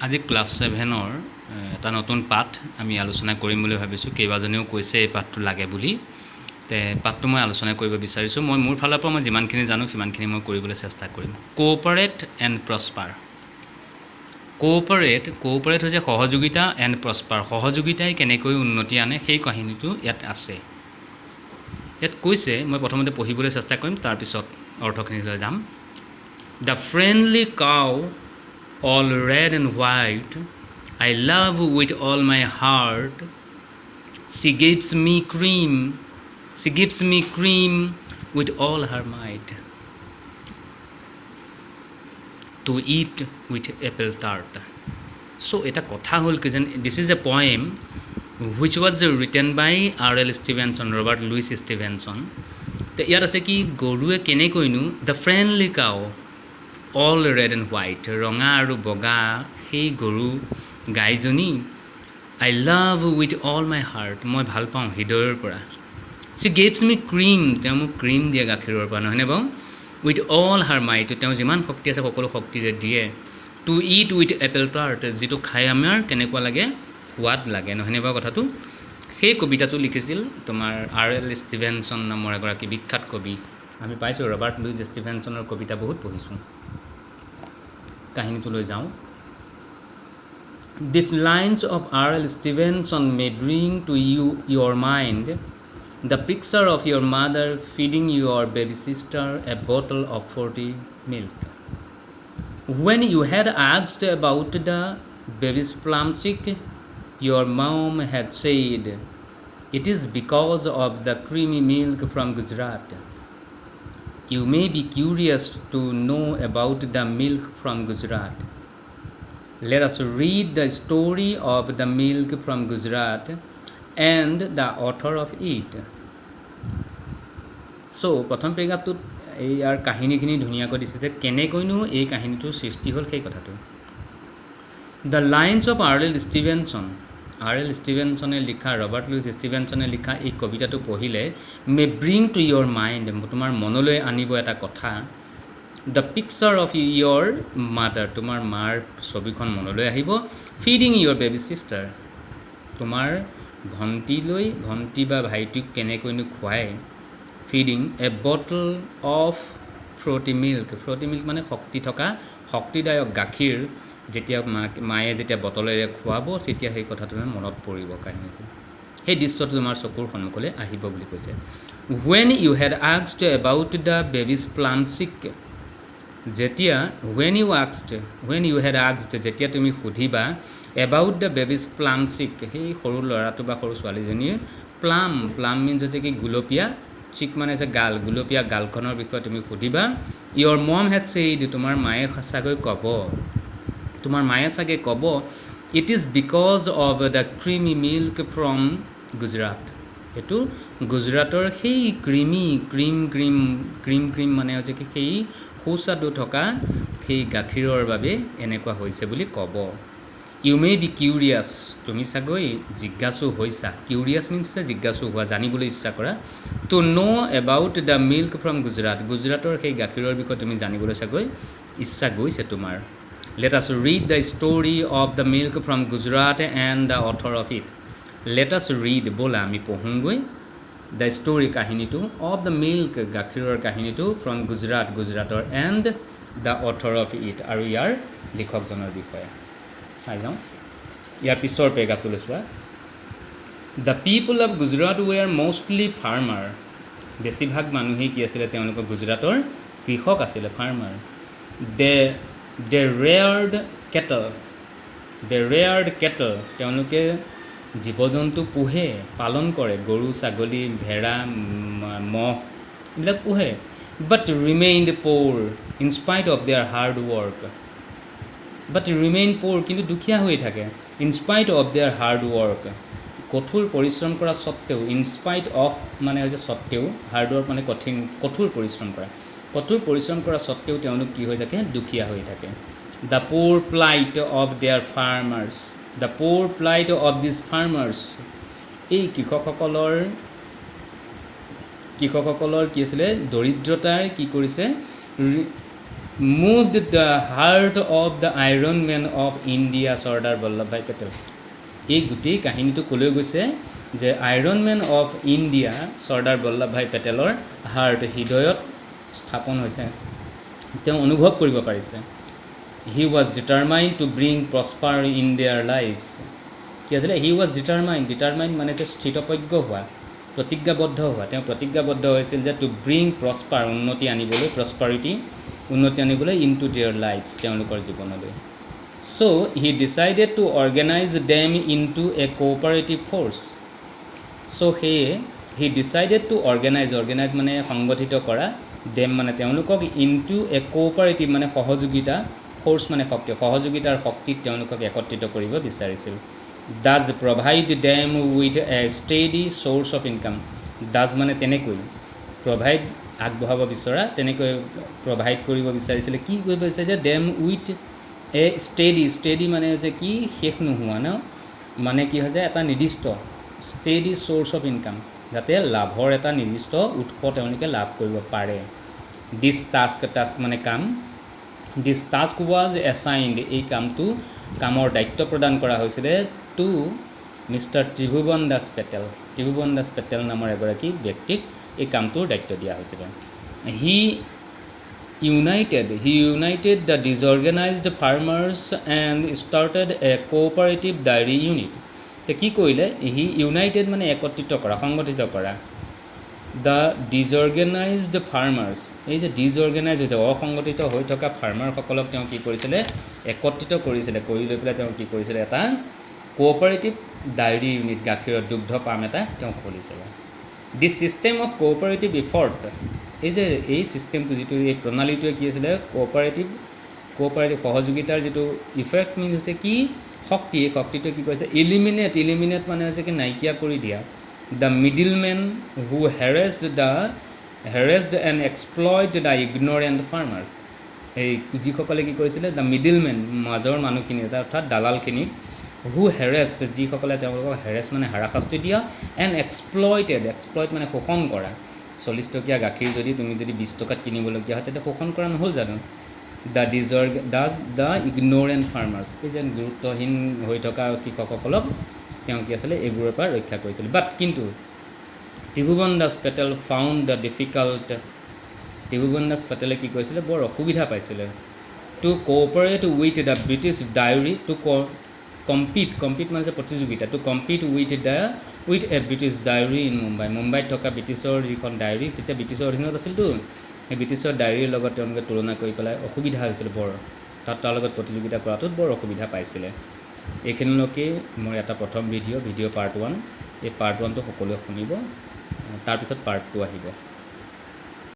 আজি ক্লাছ 7ৰ এটা নতুন পাঠ আমি আলোচনা কৰিম বুলি ভাবিছোঁ। কেইবাজনেও কৈছে এই পাঠটো লাগে বুলি, তে পাঠটো মই আলোচনা কৰিব বিচাৰিছোঁ। মই মোৰ ফালৰ পৰা মই যিমানখিনি জানো সিমানখিনি মই কৰিবলৈ চেষ্টা কৰিম। Cooperate and prosper. কোঅপাৰেট হৈছে সহযোগিতা এণ্ড প্ৰস্পাৰ। সহযোগিতাই কেনেকৈ উন্নতি আনে সেই কাহিনীটো ইয়াত আছে। ইয়াত কৈছে, মই প্ৰথমতে পঢ়িবলৈ চেষ্টা কৰিম, তাৰপিছত অৰ্থখিনিলৈ যাম। The friendly cow, all red and white, I love with all my heart. She gives me cream with all her might, to eat with apple tart. So এটা কথা হল কি যেন this is a poem which was written by R.L. Stevenson, Robert Louis Stevenson. তো ইয়াত আছে কি গৰুৱে কেনেকৈনো the friendly cow, all red and white, ৰঙা আৰু বগা সেই গৰু গাইজনী, I love with all my heart, মই ভাল পাওঁ হৃদয়ৰ পৰা। শ্বি গিভছ মি ক্ৰীম, তেওঁ মোক ক্ৰীম দিয়ে গাখীৰৰ পৰা, নহয়নে বাৰু? উইথ অল হাৰ মাইট, তেওঁ যিমান শক্তি আছে সকলো শক্তিৰে দিয়ে। To eat with apple tart, যিটো খাই আমাৰ কেনেকুৱা লাগে, সোৱাদ লাগে, নহয়নে বাৰু কথাটো? সেই কবিতাটো লিখিছিল তোমাৰ R.L. ষ্টিভেনছন নামৰ এগৰাকী বিখ্যাত কবি। আমি পাইছোঁ ৰবাৰ্ট লুইচ ষ্টিভেনছনৰ কবিতা বহুত পঢ়িছোঁ। কাহিনীটোলৈ যাওঁ। These lines of R.L. Stevenson may bring to you your mind the picture of your mother feeding your baby sister a bottle of fruity milk. When you had asked about the baby's plum cheek, your mom had said, "It is because of the creamy milk from Gujarat." You may be curious to know about the milk from Gujarat. Let us read the story of the milk from Gujarat and the author of it. So, প্ৰথম পেৰেগ্ৰাফটোত ইয়াৰ কাহিনীখিনি ধুনীয়াকৈ দিছে যে কেনেকৈনো এই কাহিনীটোৰ সৃষ্টি হ'ল সেই কথাটো। The lines of R.L. Stevenson, R.L. ষ্টিভেনছনে লিখা, ৰবাৰ্ট লুইচ ষ্টিভেনছনে লিখা এই কবিতাটো পঢ়িলে মে ব্ৰিং টু ইয়'ৰ মাইণ্ড, তোমাৰ মনলৈ আনিব এটা কথা। The picture of your mother, তোমাৰ মাৰ ছবিখন মনলৈ আহিব। ফিডিং ইয়'ৰ বেবি ছিষ্টাৰ, তোমাৰ ভণ্টি বা ভাইটিক কেনেকৈনো খুৱায়। Feeding A bottle of Frooti milk, Frooti milk মানে শক্তি থকা শক্তিদায়ক গাখীৰ, যেতিয়া মায়ে যেতিয়া বটলেৰে খুৱাব তেতিয়া সেই কথাটো মনত পৰিব কাহিনীটো। সেই দৃশ্যটো তোমাৰ চকুৰ সন্মুখলৈ আহিব বুলি কৈছে। When you had asked about the baby's plum cheek, যেতিয়া when you had asked, যেতিয়া তুমি সুধিবা about the baby's plum cheek, সেই সৰু ল'ৰাটো বা সৰু ছোৱালীজনীৰ প্লাম মিনছ হৈছে কি গুলপীয়া, চিক মানে হৈছে গাল, গুলপীয়া গালখনৰ বিষয়ে তুমি সুধিবা। Your mom had said, তোমাৰ মায়ে চাগে ক'ব, it is because of the creamy milk from Gujarat, এইটো গুজৰাটৰ সেই ক্ৰীম মানে হৈছে কি সেই সুস্বাদু থকা সেই গাখীৰৰ বাবে এনেকুৱা হৈছে বুলি ক'ব। ইউ মে বি কিউৰিয়াছ, তুমি চাগৈ জিজ্ঞাসু হৈছা। কিউৰিয়াছ মিনছ হৈছে জিজ্ঞাসু হোৱা, জানিবলৈ ইচ্ছা কৰা। To know' about the milk from Gujarat, গুজৰাটৰ সেই গাখীৰৰ বিষয়ে তুমি জানিবলৈ চাগৈ ইচ্ছা গৈছে তোমাৰ। Let us read the story of the milk from Gujarat and the author of it. Let us read, ব'লা আমি পঢ়োঁগৈ, দ্য ষ্টৰি কাহিনীটো, অফ দ্য মিল্ক গাখীৰৰ কাহিনীটো, ফ্ৰম গুজৰাটৰ, and the author of it আৰু ইয়াৰ লিখকজনৰ বিষয়ে। চাই যাওঁ ইয়াৰ পিছৰ পেৰেগ্ৰাফটোলৈ চোৱা। The people of Gujarat were mostly farmer, বেছিভাগ মানুহেই কি আছিলে, তেওঁলোকৰ গুজৰাটৰ কৃষক আছিলে, ফাৰ্মাৰ। দে ৰেয়াৰ্ড কেটল, তেওঁলোকে জীৱ জন্তু পোহে, পালন কৰে, গৰু ছাগলী ভেড়া মহ এইবিলাক পোহে। But remained poor in spite of their hard work, কিন্তু দুখীয়া হৈ থাকে। In spite of their hard work, কঠোৰ পৰিশ্ৰম কৰা স্বত্তেও, ইন স্পাইট অফ মানে হৈছে স্বত্তেও, হাৰ্ড ৱৰ্ক মানে কঠোৰ পৰিশ্ৰম কৰা স্বত্তেও তেওঁলোক কি হৈ থাকে, দুখীয়া হৈ থাকে। The poor plight of their farmers, the poor plight of this farmers, এই কৃষকসকলৰ কি আছিলে, দৰিদ্ৰতাৰ কি কৰিছে, moved the heart of the Iron Man of India, Sardar Vallabhbhai Patel. এই গোটেই কাহিনীটো ক'লৈ গৈছে যে iron man of India Sardar Vallabhbhai পেটেলৰ হাৰ্ট হৃদয়ত স্থাপন হৈছে, তেওঁ অনুভৱ কৰিব পাৰিছে। He was determined to bring prosper in their lives. কি আছিলে? হি ৱাজ ডিটাৰমাইণ্ড মানে যে স্থিতপজ্ঞ হোৱা, প্ৰতিজ্ঞাবদ্ধ হোৱা। তেওঁ প্ৰতিজ্ঞাবদ্ধ হৈছিল যে টু ব্ৰিং প্ৰস্পাৰ, উন্নতি আনিবলৈ, প্ৰস্পাৰিটি, উন্নতি আনিবলৈ ইন টু দেয়াৰ লাইফছ, তেওঁলোকৰ জীৱনলৈ। So he decided to organize them into a cooperative force. So he decided to organize মানে সংগঠিত কৰা, them মানে তেওঁলোকক into a cooperative মানে সহযোগিতা, force মানে শক্তি, সহযোগিতাৰ শক্তিত তেওঁলোকক একত্ৰিত কৰিব বিচাৰিছিল। Thus provide them with a steady source of income. Thus মানে তেনেকৈ provide আগবঢ়াব বিচৰা, তেনেকৈ provide কৰিব বিচাৰিছিলে। কি কৰিব বিচাৰিছে? them with এ ষ্টেডি মানে যে কি শেষ নোহোৱা ন, মানে কি হয় যে এটা নিৰ্দিষ্ট ষ্টেডি চ'ৰ্চ অফ ইনকাম, যাতে লাভৰ এটা নিৰ্দিষ্ট উৎস তেওঁলোকে লাভ কৰিব পাৰে। দিছ টাস্ক মানে কাম, দিছ টাস্ক ৱাজ এছাইণ্ড, এই কামৰ দায়িত্ব প্ৰদান কৰা হৈছিলে টু মিষ্টাৰ ত্ৰিভুৱন দাস পেটেল। ত্ৰিভুৱন দাস পেটেল নামৰ এগৰাকী ব্যক্তিক এই কামটোৰ দায়িত্ব দিয়া হৈছিলে। He united the disorganized farmers and started a cooperative dairy unit. তে কি কৰিলে? হি ইউনাইটেড মানে একত্ৰিত কৰা, সংগঠিত কৰা। দ্য ডিজঅৰ্গেনাইজড ফাৰ্মাৰ্ছ, এই যে ডিজঅৰ্গেনাইজ হৈ থকা, অসংগঠিত হৈ থকা ফাৰ্মাৰসকলক তেওঁ কি কৰিছিলে? একত্ৰিত কৰিছিলে। কৰি লৈ পেলাই তেওঁ কি কৰিছিলে? এটা কোঅপাৰেটিভ ডায়েৰী ইউনিট, গাখীৰৰ দুগ্ধ পাম এটা তেওঁ খুলিছিলে। দি ছিষ্টেম অফ কোঅপাৰেটিভ এফৰ্ট, এই ছিষ্টেমটো যিটো, এই প্ৰণালীটোৱে কি আছিলে? কোঅপাৰেটিভ সহযোগিতাৰ যিটো ইফেক্ট মিন হৈছে কি? শক্তি। এই শক্তিটোৱে কি কৰিছে? ইলিমিনেট মানে হৈছে কি? নাইকিয়া কৰি দিয়া। The middle men who harassed and exploit the ignorant farmers, এই যিসকলে কি কৰিছিলে? দ্য মিডিল মেন, মাজৰ মানুহখিনি, অৰ্থাৎ দালালখিনিক, হু হেৰেছড, যিসকলে তেওঁলোকক হেৰেছ মানে হাৰাশাস্তি দিয়া, এণ্ড এক্সপ্লইট মানে শোষণ কৰা। 40 টকীয়া গাখীৰ যদি তুমি 20 টকাত কিনিবলগীয়া হয়, তেতিয়া শোষণ কৰা নহ'ল জানো? দ্য ইগনৰেণ্ট ফাৰ্মাৰ্ছ, এই যেন গুৰুত্বহীন হৈ থকা কৃষকসকলক তেওঁ কি আছিলে? এইবোৰৰ পৰা ৰক্ষা কৰিছিল। বাট কিন্তু Tribhuvan Das Patel found the difficult, Tribhuvan Das পেটেলে কি কৰিছিলে? বৰ অসুবিধা পাইছিলে। To cooperate with the British dairy, to compete মানে যে প্ৰতিযোগিতা, to compete with a British dairy in মুম্বাইত থকা ব্ৰিটিছৰ যিখন ডায়েৰী, তেতিয়া ব্ৰিটিছৰ অধীনত আছিলতো, সেই ব্ৰিটিছৰ ডায়েৰীৰ লগত তেওঁলোকে তুলনা কৰি পেলাই অসুবিধা হৈছিল বৰ, তাৰ লগত প্ৰতিযোগিতা কৰাটোত বৰ অসুবিধা পাইছিলে। এইখিনিলৈকে মোৰ এটা প্ৰথম ভিডিঅ' পাৰ্ট 1। এই পাৰ্ট 1টো সকলোৱে শুনিব, তাৰপিছত পাৰ্ট 2 আহিব।